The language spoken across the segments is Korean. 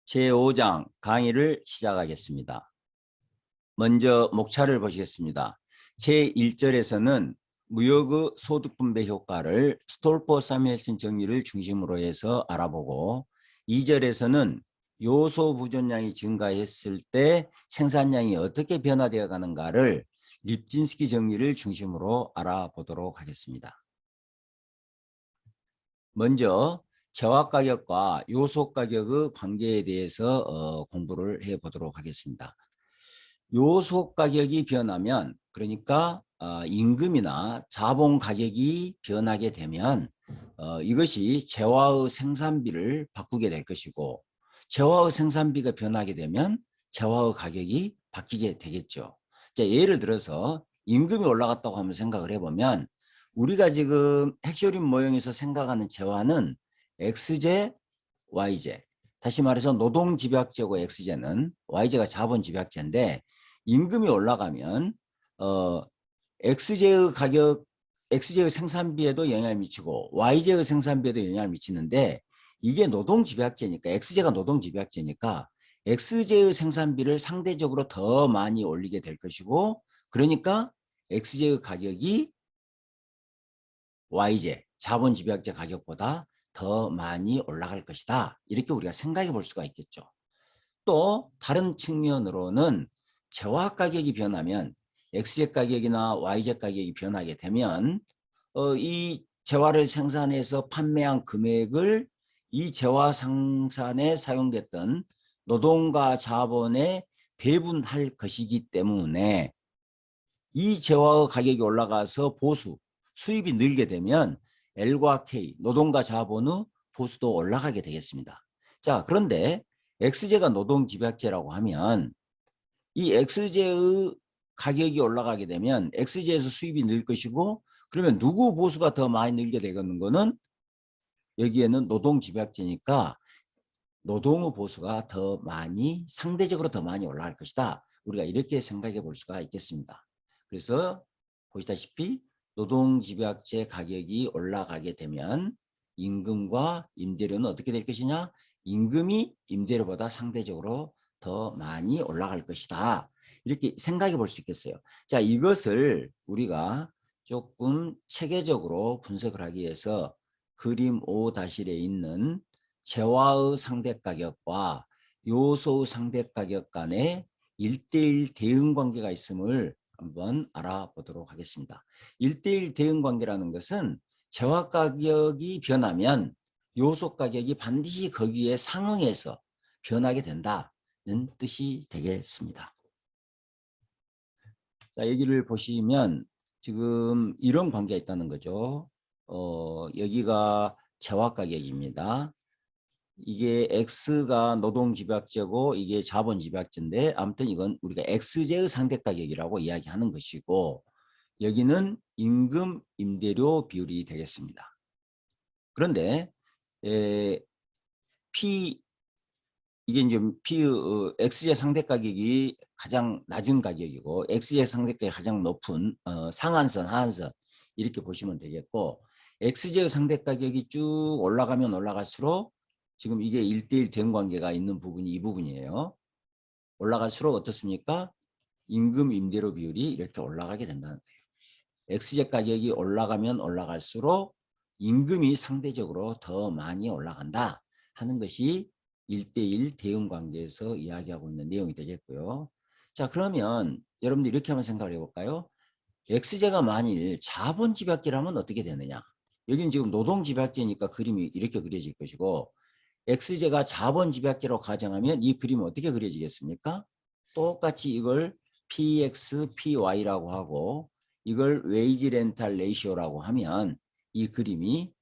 제5장 강의를 시작하겠습니다. 먼저 목차를 보시겠습니다. 제1절에서는 무역의 소득분배 효과를 스톨포-사뮤엘슨 정리를 중심으로 해서 알아보고 2절에서는 요소 부존량이 증가했을 때 생산량이 어떻게 변화되어 가는가를 립진스키 정리를 중심으로 알아보도록 하겠습니다. 먼저 재화가격과 요소가격의 관계에 대해서 공부를 해보도록 하겠습니다. 요소가격이 변하면 그러니까 임금이나 자본 가격이 변하게 되면 이것이 재화의 생산비를 바꾸게 될 것이고 재화의 생산비가 변하게 되면 재화의 가격이 바뀌게 되겠죠. 자, 예를 들어서 임금이 올라갔다고 한번 생각을 해보면 우리가 지금 핵쇼림 모형에서 생각하는 재화는 X제, Y제. 다시 말해서 노동집약제고 X제는 Y제가 자본집약제인데 임금이 올라가면 X제의 가격, X제의 생산비에도 영향을 미치고 Y제의 생산비에도 영향을 미치는데 이게 노동집약제니까 X제가 노동집약제니까 X제의 생산비를 상대적으로 더 많이 올리게 될 것이고 그러니까 X제의 가격이 Y제, 자본집약제 가격보다 더 많이 올라갈 것이다. 이렇게 우리가 생각해 볼 수가 있겠죠. 또 다른 측면으로는 재화 가격이 변하면 X제 가격이나 Y제 가격이 변하게 되면 이 재화를 생산해서 판매한 금액을 이 재화 생산에 사용됐던 노동과 자본에 배분할 것이기 때문에 이 재화 가격이 올라가서 보수, 수입이 늘게 되면 L과 K, 노동과 자본의 보수도 올라가게 되겠습니다. 자, 그런데 X제가 노동집약제라고 하면 이 X제의 가격이 올라가게 되면 X제에서 수입이 늘 것이고 그러면 누구 보수가 더 많이 늘게 되는 거는 여기에는 노동집약제니까 노동의 보수가 더 많이 상대적으로 더 많이 올라갈 것이다. 우리가 이렇게 생각해 볼 수가 있겠습니다. 그래서 보시다시피 노동집약제 가격이 올라가게 되면 임금과 임대료는 어떻게 될 것이냐? 임금이 임대료보다 상대적으로 더 많이 올라갈 것이다. 이렇게 생각해 볼 수 있겠어요. 자, 이것을 우리가 조금 체계적으로 분석을 하기 위해서 그림 5-1에 있는 재화의 상대가격과 요소의 상대가격 간의 1:1 대응관계가 있음을 한번 알아보도록 하겠습니다. 1:1 대응관계라는 것은 재화가격이 변하면 요소가격이 반드시 거기에 상응해서 변하게 된다는 뜻이 되겠습니다. 자, 여기를 보시면 지금 이런 관계가 있다는 거죠. 여기가 재화가격입니다. 이게 X가 노동집약제고 이게 자본집약제인데 아무튼 이건 우리가 X제의 상대가격이라고 이야기하는 것이고 여기는 임금 임대료 비율이 되겠습니다. 그런데 이게 이제 X제 상대가격이 가장 낮은 가격이고 X제 상대가격이 가장 높은 상한선, 하한선 이렇게 보시면 되겠고 X제의 상대가격이 쭉 올라가면 올라갈수록 지금 이게 1:1 대응관계가 있는 부분이 이 부분이에요. 올라갈수록 어떻습니까? 임금 임대료 비율이 이렇게 올라가게 된다는 거예요. X제 가격이 올라가면 올라갈수록 임금이 상대적으로 더 많이 올라간다 하는 것이 1:1 대응관계에서 이야기하고 있는 내용이 되겠고요. 자, 그러면 여러분들 이렇게 한번 생각을 해볼까요? X제가 만일 자본집약제라면 어떻게 되느냐? 여기는 지금 노동집약제니까 그림이 이렇게 그려질 것이고 X제가 자본집약제로 가정하면 이 그림은 어떻게 그려지겠습니까? 똑같이 이걸 PX, PY라고 하고 이걸 웨이지 렌탈 레이시오라고 하면 이 그림이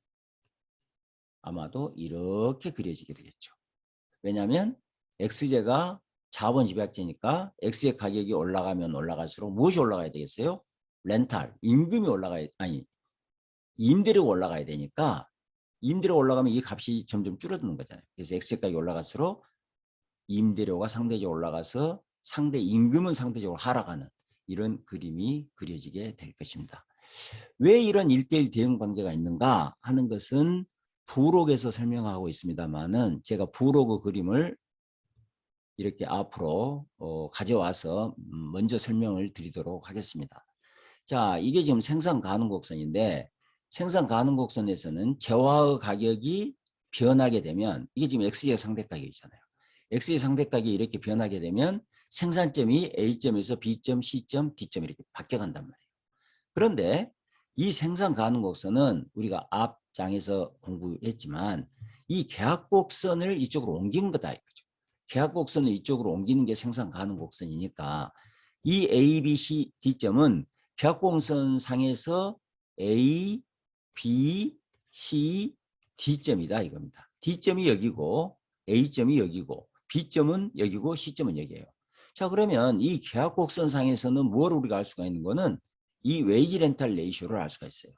아마도 이렇게 그려지게 되겠죠. 왜냐하면 X제가 자본집약제니까 X의 가격이 올라가면 올라갈수록 무엇이 올라가야 되겠어요? 렌탈, 임금이 올라가야, 아니, 임대료가 올라가야 되니까 임대료가 올라가면 이 값이 점점 줄어드는 거잖아요. 그래서 X의 가격이 올라갈수록 임대료가 상대적으로 올라가서 상대 임금은 상대적으로 하락하는 이런 그림이 그려지게 될 것입니다. 왜 이런 1:1 대응 관계가 있는가 하는 것은 부록에서 설명하고 있습니다만은 제가 부록 그림을 이렇게 앞으로 가져와서 먼저 설명을 드리도록 하겠습니다. 자, 이게 지금 생산 가능 곡선인데 생산 가능 곡선에서는 재화의 가격이 변하게 되면 이게 지금 X의 상대 가격이잖아요. X의 상대 가격이 이렇게 변하게 되면 생산점이 A점에서 B점, C점, D점 이렇게 바뀌어간단 말이에요. 그런데 이 생산 가능 곡선은 우리가 앞 장에서 공부했지만 이 계약 곡선을 이쪽으로 옮긴 거다 이거죠. 계약 곡선을 이쪽으로 옮기는 게 생산 가능 곡선이니까 이 A, B, C, D점은 계약 곡선 상에서 A, B, C, D점이다 이겁니다. D점이 여기고 A점이 여기고 B점은 여기고 C점은 여기예요. 자, 그러면 이 계약 곡선 상에서는 뭘 우리가 알 수가 있는 거는 이 웨이지 렌탈 레이쇼를 알 수가 있어요.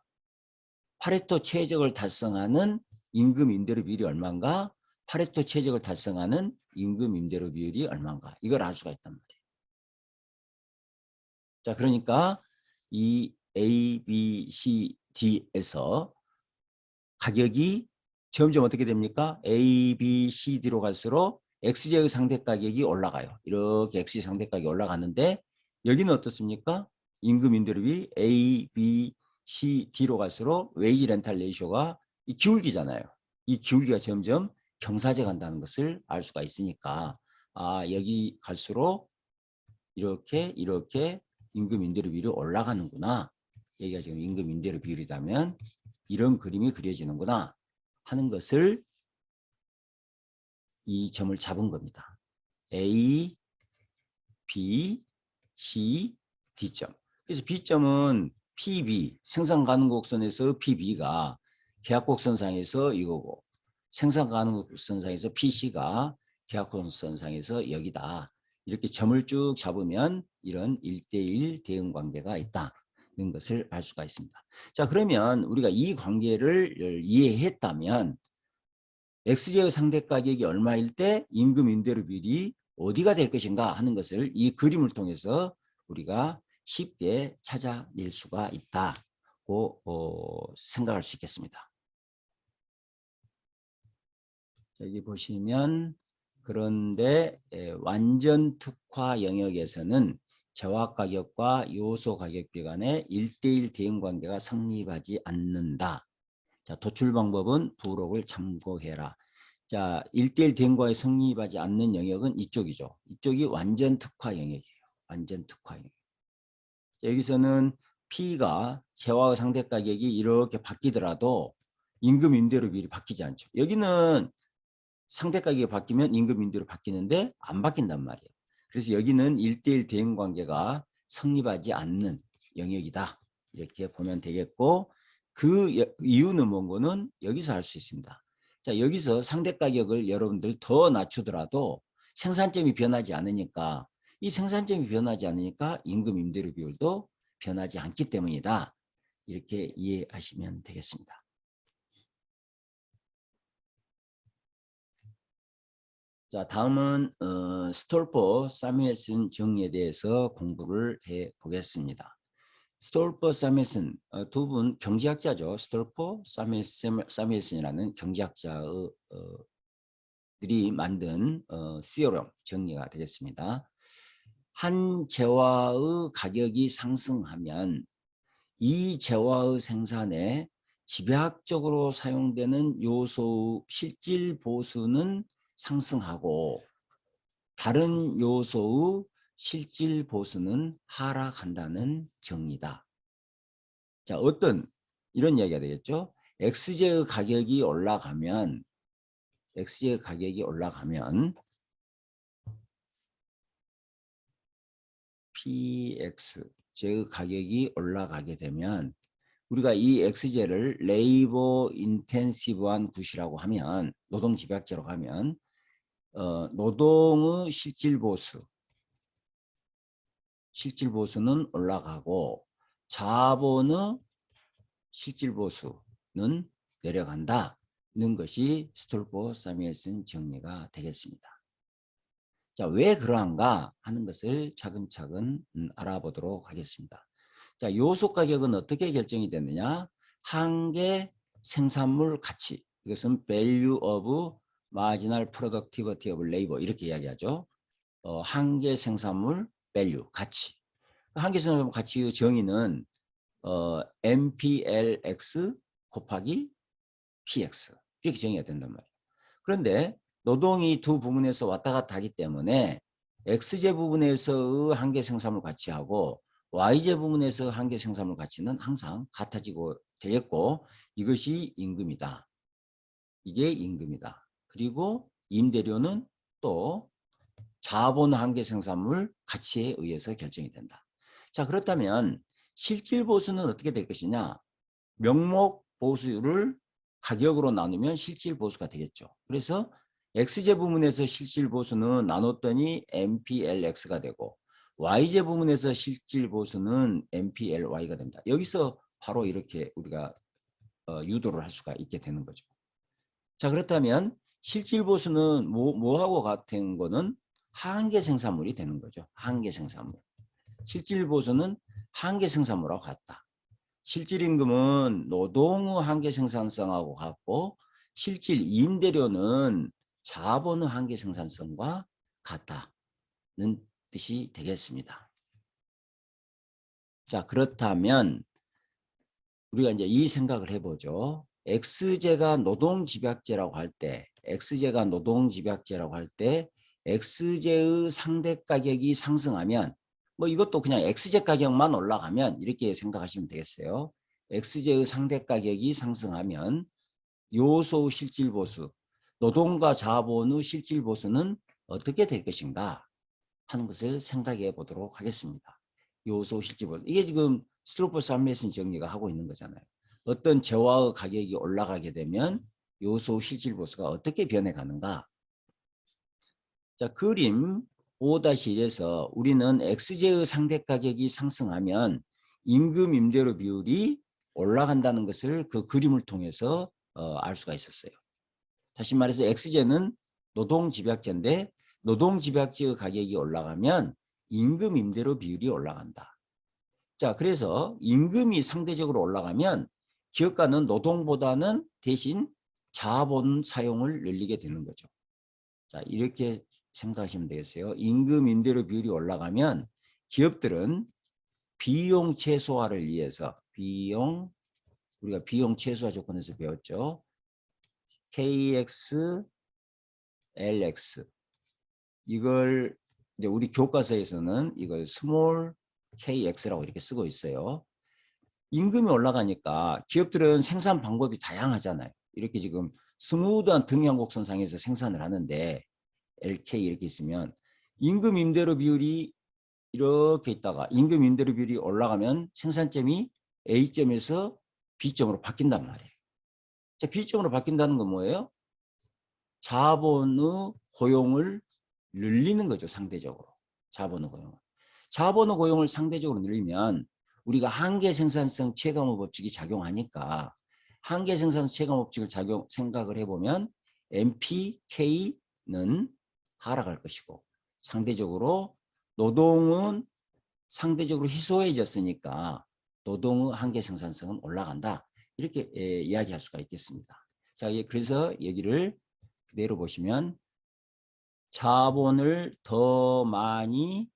파레토 최적을 달성하는 임금 임대료 비율이 얼마인가? 파레토 최적을 달성하는 임금 임대료 비율이 얼마인가? 이걸 알 수가 있단 말이에요. 자, 그러니까 이 A, B, C, D에서 가격이 점점 어떻게 됩니까? A, B, C, D로 갈수록 XJ의 상대 가격이 올라가요. 이렇게 XJ 상대 가격이 올라가는데 여기는 어떻습니까? 임금 임대료비 A, B, C, D로 갈수록 웨이지 렌탈 레이쇼가 이 기울기잖아요. 이 기울기가 점점 경사져 간다는 것을 알 수가 있으니까 여기 갈수록 이렇게 임금 임대료 비율이 올라가는구나. 여기가 지금 임금 임대료 비율이라면 이런 그림이 그려지는구나 하는 것을 이 점을 잡은 겁니다. A, B, C, D점. 그래서 B점은 PB, 생산 가능 곡선에서 PB가 계약 곡선상에서 이거고 생산 가능 곡선상에서 PC가 계약 곡선상에서 여기다. 이렇게 점을 쭉 잡으면 이런 1대1 대응 관계가 있다는 것을 알 수가 있습니다. 자, 그러면 우리가 이 관계를 이해했다면 XJ의 상대 가격이 얼마일 때 임금 임대료 비율이 어디가 될 것인가 하는 것을 이 그림을 통해서 우리가 쉽게 찾아낼 수가 있다고 생각할 수 있겠습니다. 여기 보시면 그런데 완전 특화 영역에서는 재화 가격과 요소 가격비 간의 1대1 대응 관계가 성립하지 않는다. 자, 도출 방법은 부록을 참고해라. 자, 1대1 대응과에 성립하지 않는 영역은 이쪽이죠. 이쪽이 완전 특화 영역이에요. 완전 특화 영역. 자, 여기서는 P가 재화의 상대 가격이 이렇게 바뀌더라도 임금 임대료 비율이 바뀌지 않죠. 여기는 상대 가격이 바뀌면 임금 임대료 바뀌는데 안 바뀐단 말이에요. 그래서 여기는 1대1 대응 관계가 성립하지 않는 영역이다. 이렇게 보면 되겠고 그 이유는 뭔가는 여기서 알 수 있습니다. 자, 여기서 상대 가격을 여러분들 더 낮추더라도 생산점이 변하지 않으니까 이 생산점이 변하지 않으니까 임금 임대료 비율도 변하지 않기 때문이다. 이렇게 이해하시면 되겠습니다. 자, 다음은 스톨퍼 사뮤엘슨 정의에 대해서 공부를 해 보겠습니다. 스톨퍼 사뮤엘슨 두 분 경제학자죠. 스톨퍼 사뮤엘슨이라는 경제학자들이 만든 시어럼 정리가 되겠습니다. 한 재화의 가격이 상승하면 이 재화의 생산에 집약적으로 사용되는 요소 실질 보수는 상승하고 다른 요소의 실질 보수는 하락한다는 정리다. 자, 이런 이야기가 되겠죠. XJ의 가격이 올라가면 PX 즉 가격이 올라가게 되면 우리가 이 XJ를 레이버 인텐시브한 굿이라고 하면 노동 집약제로 하면 노동의 실질 보수는 올라가고 자본의 실질 보수는 내려간다는 것이 스톨퍼 사뮤엘슨 정리가 되겠습니다. 자, 왜 그러한가 하는 것을 차근차근 알아보도록 하겠습니다. 자, 요소 가격은 어떻게 결정이 되느냐? 한계 생산물 가치. 이것은 value of marginal productivity of labor 이렇게 이야기하죠. 한계 생산물 밸류 가치. 한계 생산물 가치의 정의는 MPLX 곱하기 PX 이렇게 정의가 된단 말이에요. 그런데 노동이 두 부분에서 왔다 갔다 하기 때문에 X제 부분에서의 한계 생산물 가치하고 Y제 부분에서 한계 생산물 가치는 항상 같아지고 되겠고 이것이 임금이다. 이게 임금이다. 그리고 임대료는 또 자본 한계 생산물 가치에 의해서 결정이 된다. 자, 그렇다면 실질 보수는 어떻게 될 것이냐? 명목 보수를 가격으로 나누면 실질 보수가 되겠죠. 그래서 X제 부분에서 실질 보수는 나눴더니 MPLX가 되고 Y제 부분에서 실질 보수는 MPLY가 됩니다. 여기서 바로 이렇게 우리가 유도를 할 수가 있게 되는 거죠. 자, 그렇다면 실질 보수는 뭐하고 같은 거는 한계 생산물이 되는 거죠. 한계 생산물. 실질 보수는 한계 생산물하고 같다. 실질 임금은 노동의 한계 생산성하고 같고 실질 임대료는 자본의 한계 생산성과 같다는 뜻이 되겠습니다. 자, 그렇다면 우리가 이제 이 생각을 해보죠. X제가 노동집약제라고 할 때, X제가 노동집약제라고 할 때 X제의 상대 가격이 상승하면 뭐 이것도 그냥 X제 가격만 올라가면 이렇게 생각하시면 되겠어요. X제의 상대 가격이 상승하면 요소 실질보수, 노동과 자본의 실질보수는 어떻게 될 것인가 하는 것을 생각해 보도록 하겠습니다. 요소 실질보수. 이게 지금 스트로포스 암메이슨 정리가 하고 있는 거잖아요. 어떤 재화의 가격이 올라가게 되면 요소 실질보수가 어떻게 변해가는가. 자, 그림 5-1에서 우리는 X제의 상대 가격이 상승하면 임금 임대료 비율이 올라간다는 것을 그 그림을 통해서 알 수가 있었어요. 다시 말해서 X제는 노동집약제인데 노동집약제의 가격이 올라가면 임금 임대료 비율이 올라간다. 자, 그래서 임금이 상대적으로 올라가면 기업가는 노동보다는 대신 자본 사용을 늘리게 되는 거죠. 자, 이렇게 생각하시면 되겠어요. 임금 임대료 비율이 올라가면 기업들은 비용 최소화를 위해서 우리가 비용 최소화 조건에서 배웠죠. KX, LX 이걸 이제 우리 교과서에서는 이걸 스몰 KX라고 이렇게 쓰고 있어요. 임금이 올라가니까 기업들은 생산 방법이 다양하잖아요. 이렇게 지금 스무드한 등량곡선상에서 생산을 하는데 LK 이렇게 있으면 임금 임대료 비율이 이렇게 있다가 임금 임대료 비율이 올라가면 생산점이 A점에서 B점으로 바뀐단 말이에요. 자, B점으로 바뀐다는 건 뭐예요? 자본의 고용을 늘리는 거죠. 상대적으로. 자본의 고용을. 자본의 고용을 상대적으로 늘리면 우리가 한계 생산성 체감의 법칙이 작용하니까 한계 생산성 체감 법칙을 생각을 해보면 MPK는 하락할 것이고 상대적으로 노동은 상대적으로 희소해졌으니까 노동의 한계 생산성은 올라간다. 이렇게 이야기할 수가 있겠습니다. 자, 그래서 여기를 그대로 보시면 자본을 더 많이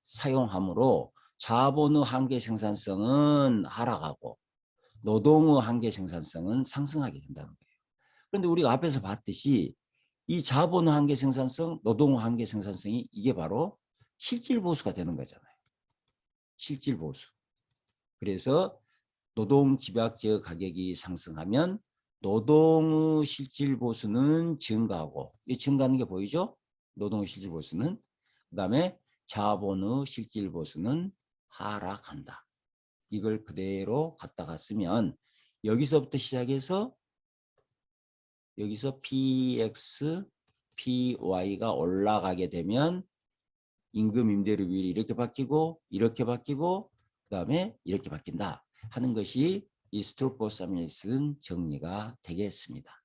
사용하므로 자본의 한계 생산성은 하락하고 노동의 한계 생산성은 상승하게 된다는 거예요. 그런데 우리가 앞에서 봤듯이 이 자본의 한계 생산성, 노동의 한계 생산성이 이게 바로 실질 보수가 되는 거잖아요. 실질 보수. 그래서 노동 집약제 가격이 상승하면 노동의 실질 보수는 증가하고 이 증가하는 게 보이죠? 노동의 실질 보수는 그다음에 자본의 실질 보수는 하락한다. 이걸 그대로 갖다가 쓰면 여기서부터 시작해서 여기서 PX, PY가 올라가게 되면 임금 임대료 비율이 이렇게 바뀌고 그다음에 이렇게 바뀐다 하는 것이 이 스트로포사미슨 정리가 되겠습니다.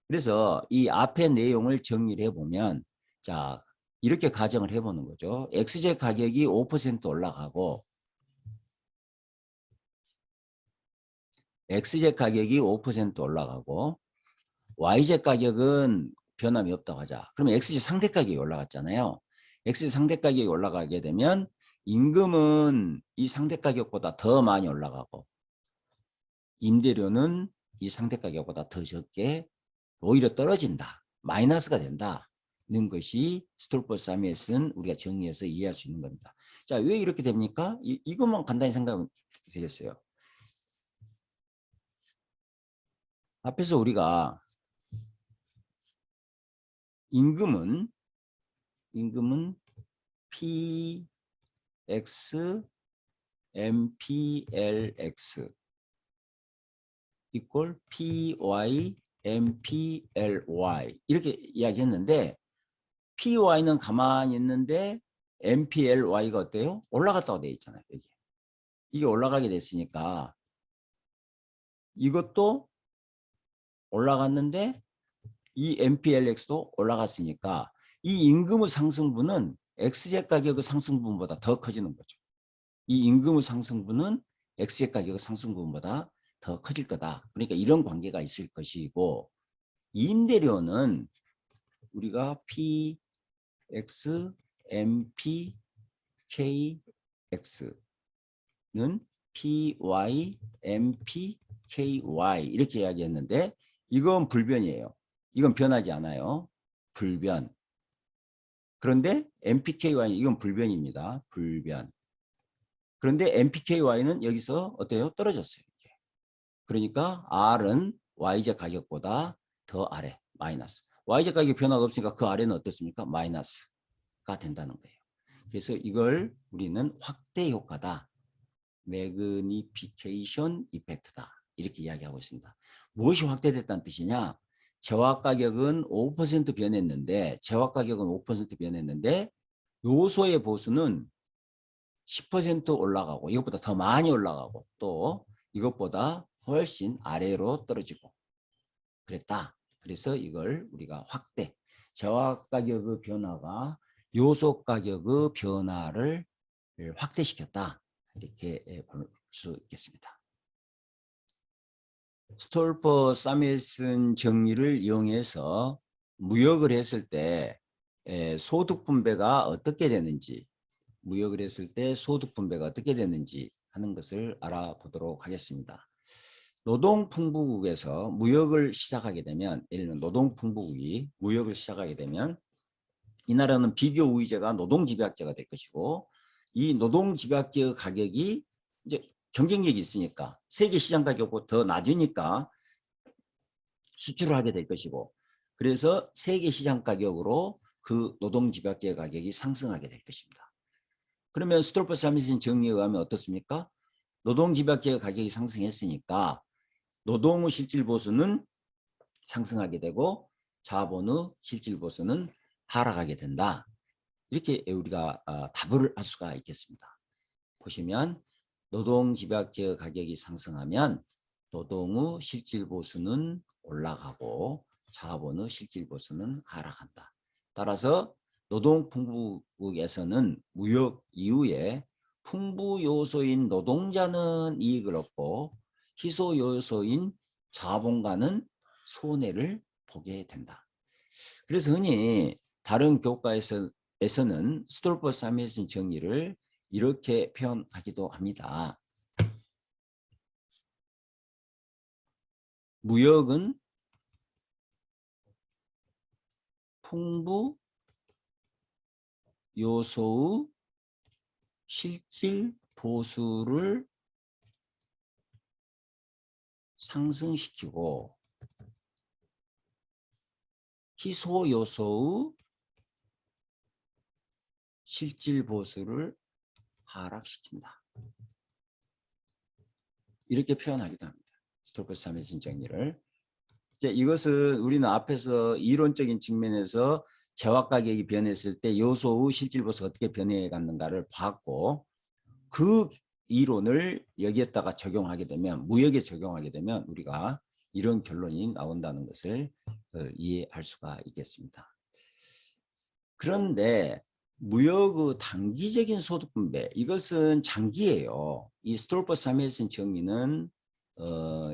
그래서 이 앞의 내용을 정리를 해보면 자 이렇게 가정을 해보는 거죠. X제 가격이 5% 올라가고 X제 가격이 5% 올라가고 Y제 가격은 변함이 없다고 하자. 그러면 XG 상대 가격이 올라갔잖아요. XG 상대 가격이 올라가게 되면 임금은 이 상대 가격보다 더 많이 올라가고 임대료는 이 상대 가격보다 더 적게 오히려 떨어진다. 마이너스가 된다는 것이 스톨퍼 사미엣은 우리가 정리해서 이해할 수 있는 겁니다. 자, 왜 이렇게 됩니까? 이것만 간단히 생각하면 되겠어요. 앞에서 우리가 임금은 PX MPLX equal PY MPLY 이렇게 이야기했는데 PY는 가만히 있는데 MPLY가 어때요? 올라갔다고 되어 있잖아요. 여기. 이게 올라가게 됐으니까 이것도 올라갔는데 이 MPLX도 올라갔으니까 이 임금의 상승분은 XZ 가격의 상승분보다 더 커지는 거죠. 이 임금의 상승분은 XZ 가격의 상승분보다 더 커질 거다. 그러니까 이런 관계가 있을 것이고 임대료는 우리가 PX, MP, KX는 PY, MP, KY 이렇게 이야기했는데 이건 불변이에요. 이건 변하지 않아요. 불변. 그런데 MPKY는 이건 불변입니다. 불변. 그런데 MPKY는 여기서 어때요? 떨어졌어요. 그러니까 R은 YZ 가격보다 더 아래, 마이너스. YZ 가격 변화가 없으니까 그 아래는 어떻습니까? 마이너스가 된다는 거예요. 그래서 이걸 우리는 확대 효과다. 매그니피케이션 이펙트다. 이렇게 이야기하고 있습니다. 무엇이 확대됐다는 뜻이냐? 재화 가격은 5% 변했는데 재화 가격은 5% 변했는데 요소의 보수는 10% 올라가고 이것보다 더 많이 올라가고 또 이것보다 훨씬 아래로 떨어지고 그랬다. 그래서 이걸 우리가 확대, 재화 가격의 변화가 요소 가격의 변화를 확대시켰다. 이렇게 볼 수 있겠습니다. 스톨퍼 사미엣슨 정리를 이용해서 무역을 했을 때 소득 분배가 어떻게 되는지 무역을 했을 때 소득 분배가 어떻게 되는지 하는 것을 알아보도록 하겠습니다. 노동풍부국에서 무역을 시작하게 되면 예를 들면 노동풍부국이 무역을 시작하게 되면 이 나라는 비교 우위제가 노동집약제가 될 것이고 이 노동집약제 가격이 이제 경쟁력이 있으니까 세계 시장 가격보다 더 낮으니까 수출을 하게 될 것이고 그래서 세계 시장 가격으로 그 노동집약제 가격이 상승하게 될 것입니다. 그러면 스톨퍼 사미엣슨 정리에 의하면 어떻습니까? 노동집약제 가격이 상승했으니까 노동의 실질보수는 상승하게 되고 자본의 실질보수는 하락하게 된다. 이렇게 우리가 답을 할 수가 있겠습니다. 보시면 노동집약제 가격이 상승하면 노동의 실질보수는 올라가고 자본의 실질보수는 하락한다. 따라서 노동풍부국에서는 무역 이후에 풍부 요소인 노동자는 이익을 얻고 희소 요소인 자본가는 손해를 보게 된다. 그래서 흔히 다른 교과에서는 스톨퍼 사미엣슨 정리를 이렇게 표현하기도 합니다. 무역은 풍부 요소의 실질 보수를 상승시키고 희소 요소의 실질 보수를 하락시킨다. 이렇게 표현하기도 합니다. 스톨퍼 사미엣슨 정리를. 이제 이것은 우리는 앞에서 이론적인 측면에서 재화 가격이 변했을 때 요소의 실질 보수가 어떻게 변해 갔는가를 봤고 그 이론을 여기에다가 적용하게 되면 무역에 적용하게 되면 우리가 이런 결론이 나온다는 것을 이해할 수가 있겠습니다. 그런데 무역의 단기적인 소득 분배 이것은 장기예요. 이 스톨퍼 사미엣슨 정리는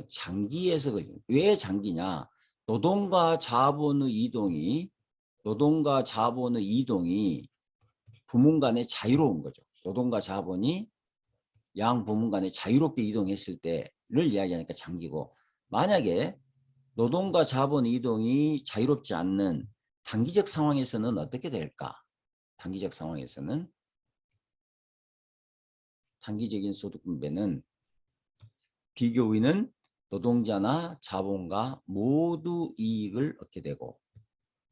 장기에서 왜 장기냐? 노동과 자본의 이동이 부문 간에 자유로운 거죠. 노동과 자본이 양 부문 간에 자유롭게 이동했을 때를 이야기하니까 장기고, 만약에 노동과 자본 이동이 자유롭지 않는 단기적 상황에서는 어떻게 될까? 단기적 상황에서는 단기적인 소득 분배는 비교 우위는 노동자나 자본가 모두 이익을 얻게 되고,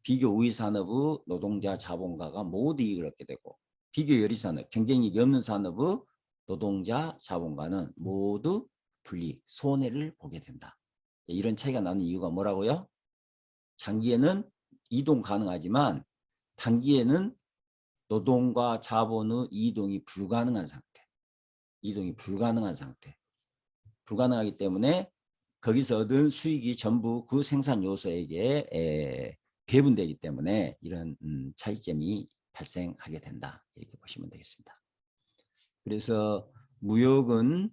비교 우위 산업의 노동자 자본가가 모두 이익을 얻게 되고, 비교 열의 산업, 경쟁력이 없는 산업의 노동자 자본가는 모두 불이익, 손해를 보게 된다. 이런 차이가 나는 이유가 뭐라고요? 장기에는 이동 가능하지만 단기에는 노동과 자본의 이동이 불가능한 상태. 불가능하기 때문에 거기서 얻은 수익이 전부 그 생산 요소에게 배분되기 때문에 이런 차이점이 발생하게 된다. 이렇게 보시면 되겠습니다. 그래서 무역은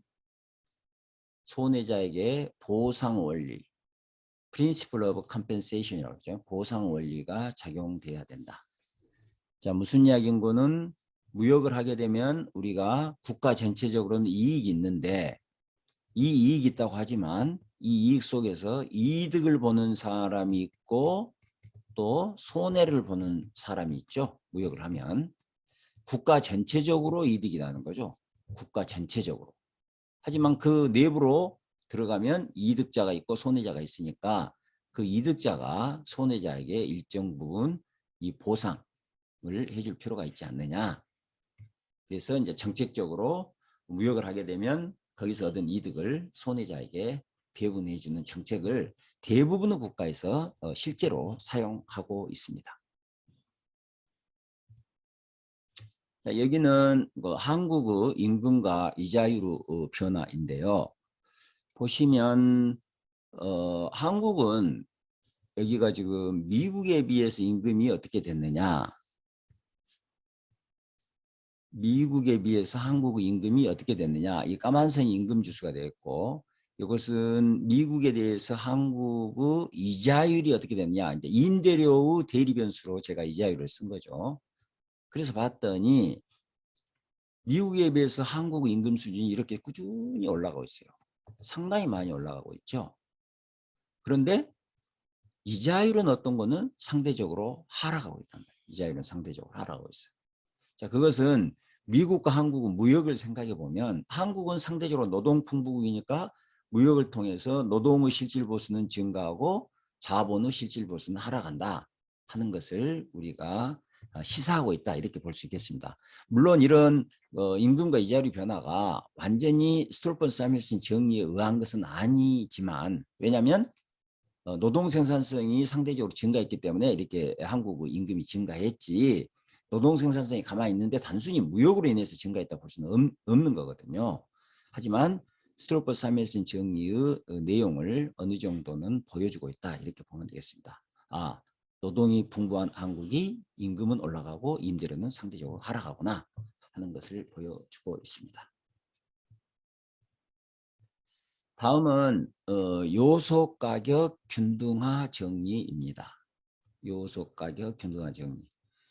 손해자에게 보상 원리, Principle of Compensation이라고 하죠. 보상 원리가 작용돼야 된다. 자, 무슨 이야기인 거는 무역을 하게 되면 우리가 국가 전체적으로는 이익이 있는데, 이 이익이 있다고 하지만 이 이익 속에서 이득을 보는 사람이 있고 또 손해를 보는 사람이 있죠. 무역을 하면 국가 전체적으로 이득이 나는 거죠. 국가 전체적으로. 하지만 그 내부로 들어가면 이득자가 있고 손해자가 있으니까 그 이득자가 손해자에게 일정 부분 이 보상을 해줄 필요가 있지 않느냐. 그래서 이제 정책적으로 무역을 하게 되면 거기서 얻은 이득을 손해자에게 배분해 주는 정책을 대부분의 국가에서 실제로 사용하고 있습니다. 자, 여기는 한국의 임금과 이자율의 변화인데요. 보시면 한국은 여기가 지금 미국에 비해서 임금이 어떻게 됐느냐. 미국에 비해서 한국의 임금이 어떻게 됐느냐. 이 까만 선이 임금 지수가 되었고, 이것은 미국에 대해서 한국의 이자율이 어떻게 됐느냐. 이제 임대료의 대리 변수로 제가 이자율을 쓴 거죠. 그래서 봤더니 미국에 비해서 한국의 임금 수준이 이렇게 꾸준히 올라가고 있어요. 상당히 많이 올라가고 있죠. 그런데 이자율은 어떤 거는 상대적으로 하락하고 있단 말이에요. 이자율은 상대적으로 하락하고 있어요. 자, 그것은 미국과 한국은 무역을 생각해 보면 한국은 상대적으로 노동 풍부국이니까 무역을 통해서 노동의 실질 보수는 증가하고 자본의 실질 보수는 하락한다 하는 것을 우리가 시사하고 있다 이렇게 볼 수 있겠습니다. 물론 이런 임금과 이자율의 변화가 완전히 스톨펜-사뮤엘슨 정의에 의한 것은 아니지만, 왜냐하면 노동 생산성이 상대적으로 증가했기 때문에 이렇게 한국의 임금이 증가했지, 노동 생산성이 가만히 있는데 단순히 무역으로 인해서 증가했다 볼 수는 없는 거거든요. 하지만 스톨펜-사뮤엘슨 정의의 내용을 어느 정도는 보여주고 있다 이렇게 보면 되겠습니다. 아, 노동이 풍부한 한국이 임금은 올라가고 임대료는 상대적으로 하락하구나 하는 것을 보여주고 있습니다. 다음은 요소가격 균등화 정리입니다. 요소가격 균등화 정리.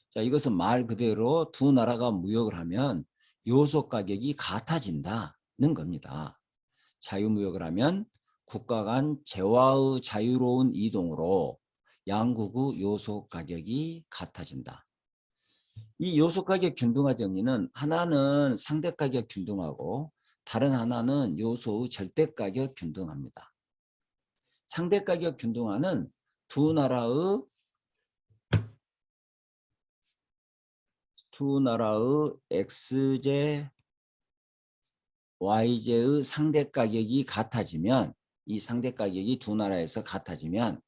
자, 이것은 말 그대로 두 나라가 무역을 하면 요소가격이 같아진다는 겁니다. 자유무역을 하면 국가 간 재화의 자유로운 이동으로 양국의 요소가격이 같아진다. 이 요소가격 균등화 정리는 하나는 상대가격 균등하고 다른 하나는 요소의 절대가격 균등합니다. 상대가격 균등화는 두 나라의 X제, Y제의 상대가격이 같아지면, 이 상대가격이 두 나라에서 같아지면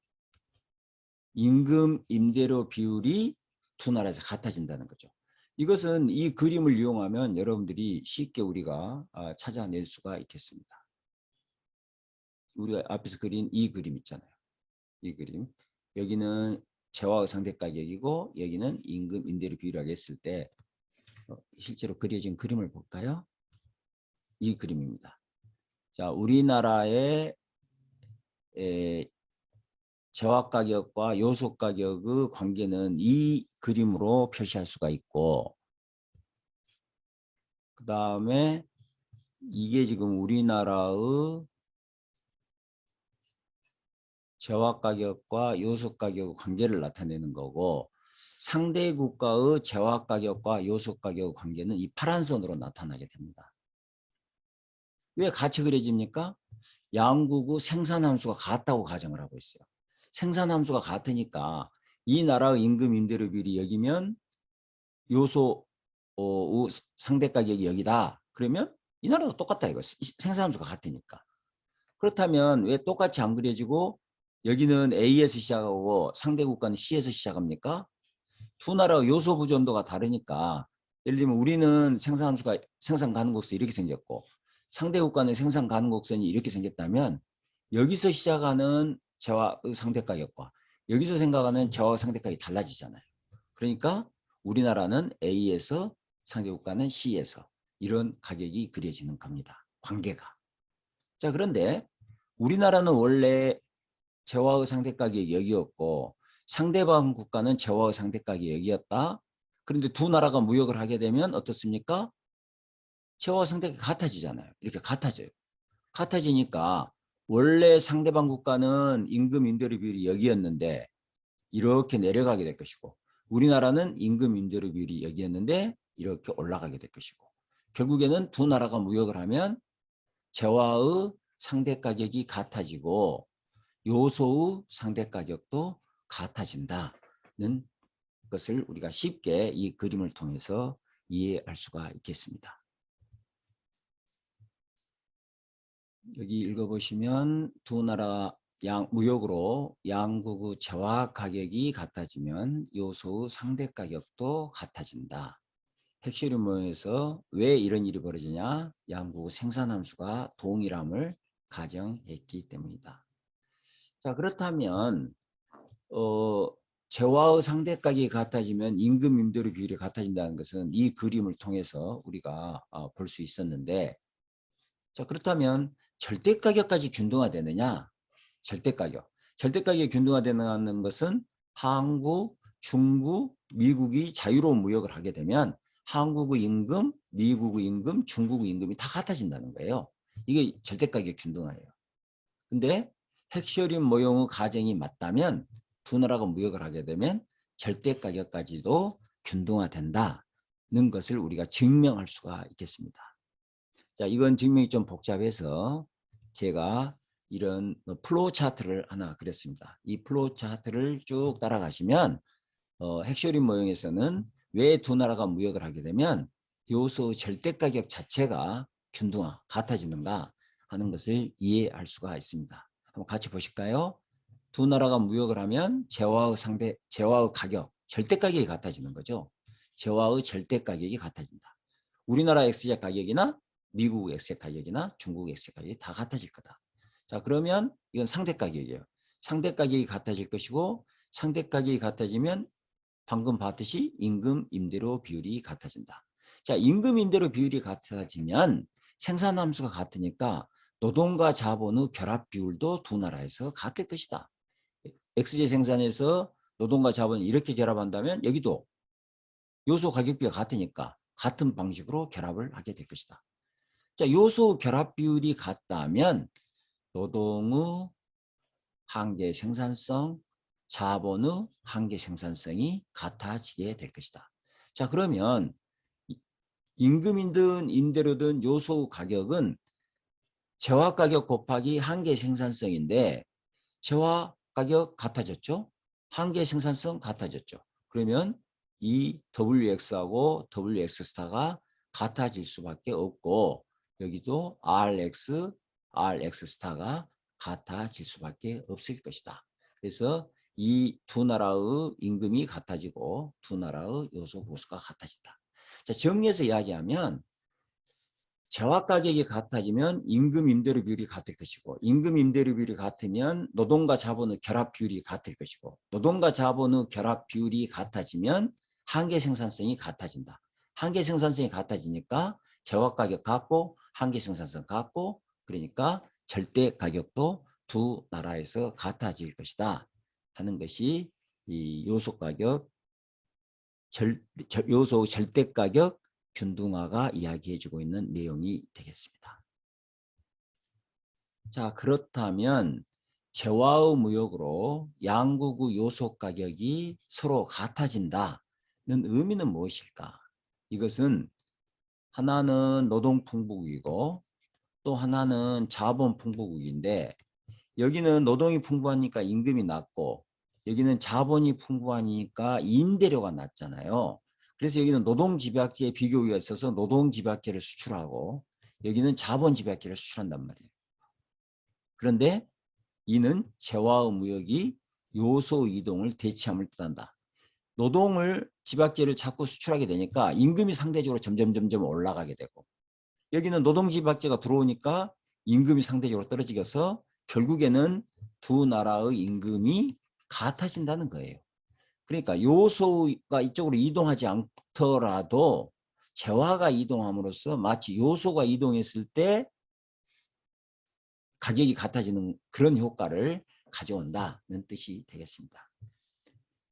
임금 임대료 비율이 두 나라에서 같아진다는 거죠. 이것은 이 그림을 이용하면 여러분들이 쉽게 우리가 찾아낼 수가 있겠습니다. 우리가 앞에서 그린 이 그림 있잖아요. 이 그림. 여기는 재화의 상대가격이고 여기는 임금 임대료 비율이라고 했을 때 실제로 그려진 그림을 볼까요? 이 그림입니다. 자, 우리나라의 재화 가격과 요소 가격의 관계는 이 그림으로 표시할 수가 있고, 그 다음에 이게 지금 우리나라의 재화 가격과 요소 가격의 관계를 나타내는 거고, 상대 국가의 재화 가격과 요소 가격의 관계는 이 파란 선으로 나타나게 됩니다. 왜 같이 그려집니까? 양국의 생산함수가 같다고 가정을 하고 있어요. 생산함수가 같으니까 이 나라의 임금 임대료 비율이 여기면 요소 상대 가격이 여기다. 그러면 이 나라도 똑같다 이거. 생산함수가 같으니까. 그렇다면 왜 똑같이 안 그려지고 여기는 A에서 시작하고 상대 국가는 C에서 시작합니까? 두 나라 요소 부전도가 다르니까, 예를 들면 우리는 생산함수가 생산 가능 곡선이 이렇게 생겼고 상대 국가는 생산 가능 곡선이 이렇게 생겼다면, 여기서 시작하는 재화 상대 가격과 여기서 생각하는 재화 상대 가격이 달라지잖아요. 그러니까 우리나라는 A에서 상대 국가는 C에서 이런 가격이 그려지는 겁니다. 관계가. 자, 그런데 우리나라는 원래 재화의 상대 가격이 여기였고 상대방 국가는 재화의 상대 가격이 여기였다. 그런데 두 나라가 무역을 하게 되면 어떻습니까? 재화의 상대 가격이 같아지잖아요. 이렇게 같아져요. 같아지니까 원래 상대방 국가는 임금 임대료 비율이 여기였는데 이렇게 내려가게 될 것이고, 우리나라는 임금 임대료 비율이 여기였는데 이렇게 올라가게 될 것이고, 결국에는 두 나라가 무역을 하면 재화의 상대 가격이 같아지고 요소의 상대 가격도 같아진다는 것을 우리가 쉽게 이 그림을 통해서 이해할 수가 있겠습니다. 여기 읽어보시면 두 나라 무역으로 양국의 재화 가격이 같아지면 요소의 상대 가격도 같아진다. 핵실험 모형에서 왜 이런 일이 벌어지냐? 양국의 생산함수가 동일함을 가정했기 때문이다. 자, 그렇다면 재화의 상대 가격이 같아지면 임금 임대료 비율이 같아진다는 것은 이 그림을 통해서 우리가 볼 수 있었는데, 자, 그렇다면 절대 가격까지 균등화되느냐? 절대 가격. 절대 가격이 균등화되는 것은 한국, 중국, 미국이 자유로운 무역을 하게 되면 한국의 임금, 미국의 임금, 중국의 임금이 다 같아진다는 거예요. 이게 절대 가격 균등화예요. 근데 핵시올인 모형의 가정이 맞다면 두 나라가 무역을 하게 되면 절대 가격까지도 균등화된다는 것을 우리가 증명할 수가 있겠습니다. 자, 이건 증명이 좀 복잡해서 제가 이런 플로우 차트를 하나 그렸습니다. 이 플로우 차트를 쭉 따라가시면 핵쇼린 모형에서는 왜 두 나라가 무역을 하게 되면 요소 절대 가격 자체가 균등화, 같아지는가 하는 것을 이해할 수가 있습니다. 한번 같이 보실까요? 두 나라가 무역을 하면 재화의 가격, 절대 가격이 같아지는 거죠. 재화의 절대 가격이 같아진다. 우리나라 X제 가격이나 미국 X제 가격이나 중국 X제 가격이 다 같아질 거다. 자, 그러면 이건 상대 가격이에요. 상대 가격이 같아질 것이고, 상대 가격이 같아지면 방금 봤듯이 임금 임대료 비율이 같아진다. 자, 임금 임대료 비율이 같아지면 생산함수가 같으니까 노동과 자본의 결합 비율도 두 나라에서 같을 것이다. X제 생산에서 노동과 자본을 이렇게 결합한다면 여기도 요소 가격비가 같으니까 같은 방식으로 결합을 하게 될 것이다. 자, 요소 결합 비율이 같다면 노동의 한계 생산성, 자본의 한계 생산성이 같아지게 될 것이다. 자, 그러면 임금이든 임대료든 요소 가격은 재화 가격 곱하기 한계 생산성인데 재화 가격 같아졌죠? 한계 생산성 같아졌죠? 그러면 이 WX하고 WX 스타가 같아질 수밖에 없고 여기도 RX, RX 스타가 같아질 수밖에 없을 것이다. 그래서 이 두 나라의 임금이 같아지고 두 나라의 요소 보수가 같아진다. 자, 정리해서 이야기하면 재화 가격이 같아지면 임금 임대료 비율이 같을 것이고 임금 임대료 비율이 같으면 노동과 자본의 결합 비율이 같을 것이고 노동과 자본의 결합 비율이 같아지면 한계 생산성이 같아진다. 한계 생산성이 같아지니까 재화 가격 같고 한계 생산성 같고 그러니까 절대 가격도 두 나라에서 같아질 것이다. 하는 것이 이 요소 가격 요소 절대 가격 균등화가 이야기해주고 있는 내용이 되겠습니다. 자, 그렇다면 재화의 무역으로 양국의 요소 가격이 서로 같아진다는 의미는 무엇일까? 이것은 하나는 노동풍부국이고 또 하나는 자본풍부국인데, 여기는 노동이 풍부하니까 임금이 낮고 여기는 자본이 풍부하니까 임대료가 낮잖아요. 그래서 여기는 노동집약제의 비교가 있어서 노동집약제를 수출하고 여기는 자본집약제를 수출한단 말이에요. 그런데 이는 재화의 무역이 요소 이동을 대체함을 뜻한다. 노동을 집약제를 자꾸 수출하게 되니까 임금이 상대적으로 점점 올라가게 되고, 여기는 노동집약제가 들어오니까 임금이 상대적으로 떨어지면서 결국에는 두 나라의 임금이 같아진다는 거예요. 그러니까 요소가 이쪽으로 이동하지 않더라도 재화가 이동함으로써 마치 요소가 이동했을 때 가격이 같아지는 그런 효과를 가져온다는 뜻이 되겠습니다.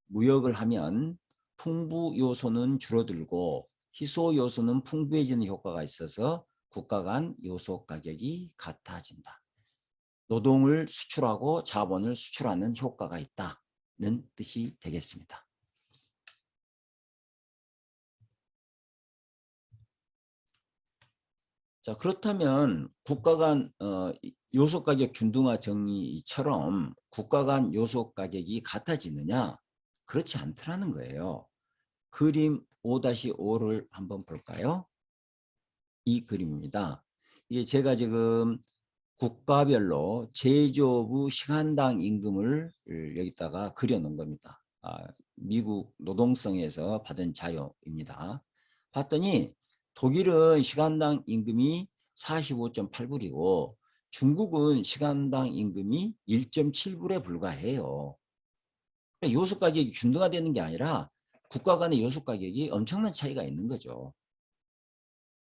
무역을 하면 풍부 요소는 줄어들고 희소 요소는 풍부해지는 효과가 있어서 국가 간 요소 가격이 같아진다. 노동을 수출하고 자본을 수출하는 효과가 있다는 뜻이 되겠습니다. 자, 그렇다면 국가 간 요소 가격 균등화 정의처럼 국가 간 요소 가격이 같아지느냐? 그렇지 않더라는 거예요. 그림 5-5를 한번 볼까요? 이 그림입니다. 이게 제가 지금 국가별로 제조부 시간당 임금을 여기다가 그려놓은 겁니다. 미국 노동성에서 받은 자료입니다. 봤더니 독일은 시간당 임금이 45.8불이고 중국은 시간당 임금이 1.7불에 불과해요. 요소 가격이 균등화되는 게 아니라 국가 간의 요소 가격이 엄청난 차이가 있는 거죠.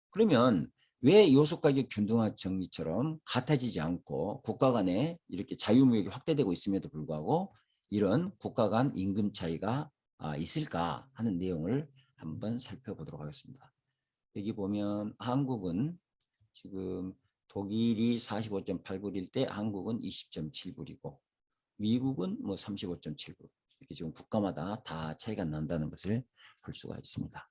그러면 왜 요소 가격 균등화 정리처럼 같아지지 않고 국가 간에 이렇게 자유무역이 확대되고 있음에도 불구하고 이런 국가 간 임금 차이가 있을까 하는 내용을 한번 살펴보도록 하겠습니다. 여기 보면 한국은 지금 독일이 45.8불일 때 한국은 20.7불이고 미국은 뭐 35.7불, 이렇게 지금 국가마다 다 차이가 난다는 것을 볼 수가 있습니다.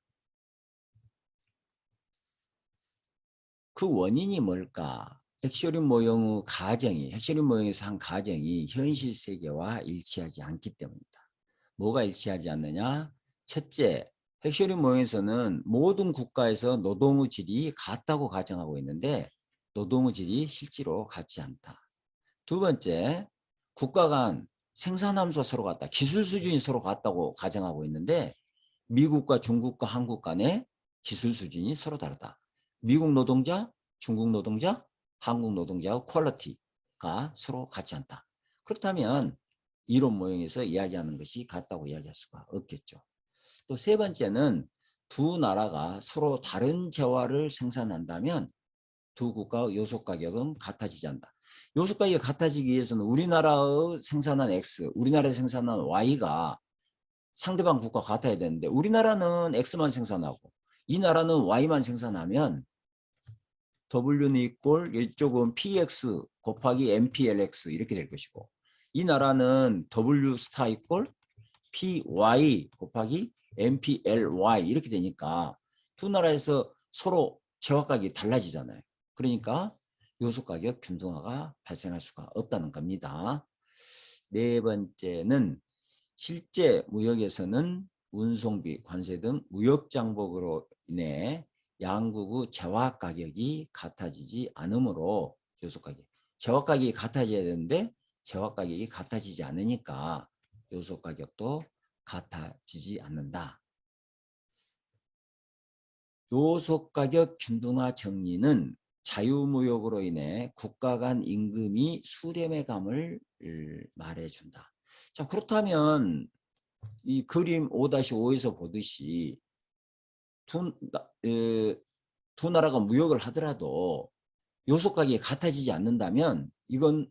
그 원인이 뭘까? 핵쇼린 모형의 가정이, 핵쇼린 모형에서 한 가정이 현실 세계와 일치하지 않기 때문입니다. 뭐가 일치하지 않느냐? 첫째, 핵쇼린 모형에서는 모든 국가에서 노동의 질이 같다고 가정하고 있는데 노동의 질이 실제로 같지 않다. 두 번째, 국가 간 생산함수가 서로 같다. 기술 수준이 서로 같다고 가정하고 있는데 미국과 중국과 한국 간의 기술 수준이 서로 다르다. 미국 노동자, 중국 노동자, 한국 노동자의 퀄리티가 서로 같지 않다. 그렇다면 이론 모형에서 이야기하는 것이 같다고 이야기할 수가 없겠죠. 또 세 번째는 두 나라가 서로 다른 재화를 생산한다면 두 국가의 요소 가격은 같아지지 않는다. 요소 가격이 같아지기 위해서는 우리나라의 생산한 X, 우리나라에서 생산한 Y가 상대방 국가 같아야 되는데 우리나라는 X만 생산하고 이 나라는 Y만 생산하면 W는 이꼴 이쪽은 PX 곱하기 MPLX 이렇게 될 것이고 이 나라는 W 스타 이꼴 PY 곱하기 MPLY 이렇게 되니까 두 나라에서 서로 재화 가격이 달라지잖아요. 그러니까 요소 가격 균등화가 발생할 수가 없다는 겁니다. 네 번째는 실제 무역에서는 운송비, 관세 등 무역 장벽으로 인해 양국의 재화 가격이 같아지지 않으므로 요소 가격, 재화 가격이 같아져야 되는데 재화 가격이 같아지지 않으니까 요소 가격도 같아지지 않는다. 요소 가격 균등화 정리는 자유무역으로 인해 국가 간 임금이 수렴해 감을 말해준다. 자, 그렇다면 이 그림 5-5에서 보듯이 두 나라가 무역을 하더라도 요소 가격이 같아지지 않는다면 이건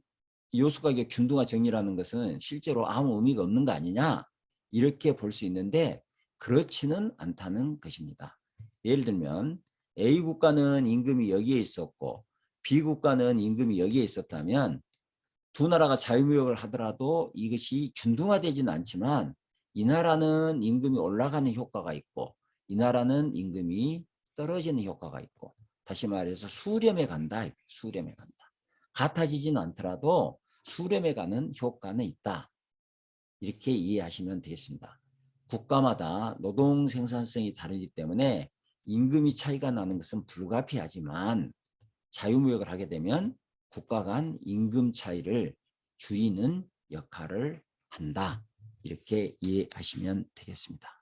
요소가격 균등화 정리라는 것은 실제로 아무 의미가 없는 거 아니냐 이렇게 볼 수 있는데 그렇지는 않다는 것입니다. 예를 들면 A 국가는 임금이 여기에 있었고 B 국가는 임금이 여기에 있었다면 두 나라가 자유무역을 하더라도 이것이 균등화되지는 않지만 이 나라는 임금이 올라가는 효과가 있고 이 나라는 임금이 떨어지는 효과가 있고 다시 말해서 수렴해 간다. 수렴해 간다. 같아지지는 않더라도 수렴해 가는 효과는 있다. 이렇게 이해하시면 되겠습니다. 국가마다 노동 생산성이 다르기 때문에 임금이 차이가 나는 것은 불가피하지만 자유무역을 하게 되면 국가 간 임금 차이를 줄이는 역할을 한다. 이렇게 이해하시면 되겠습니다.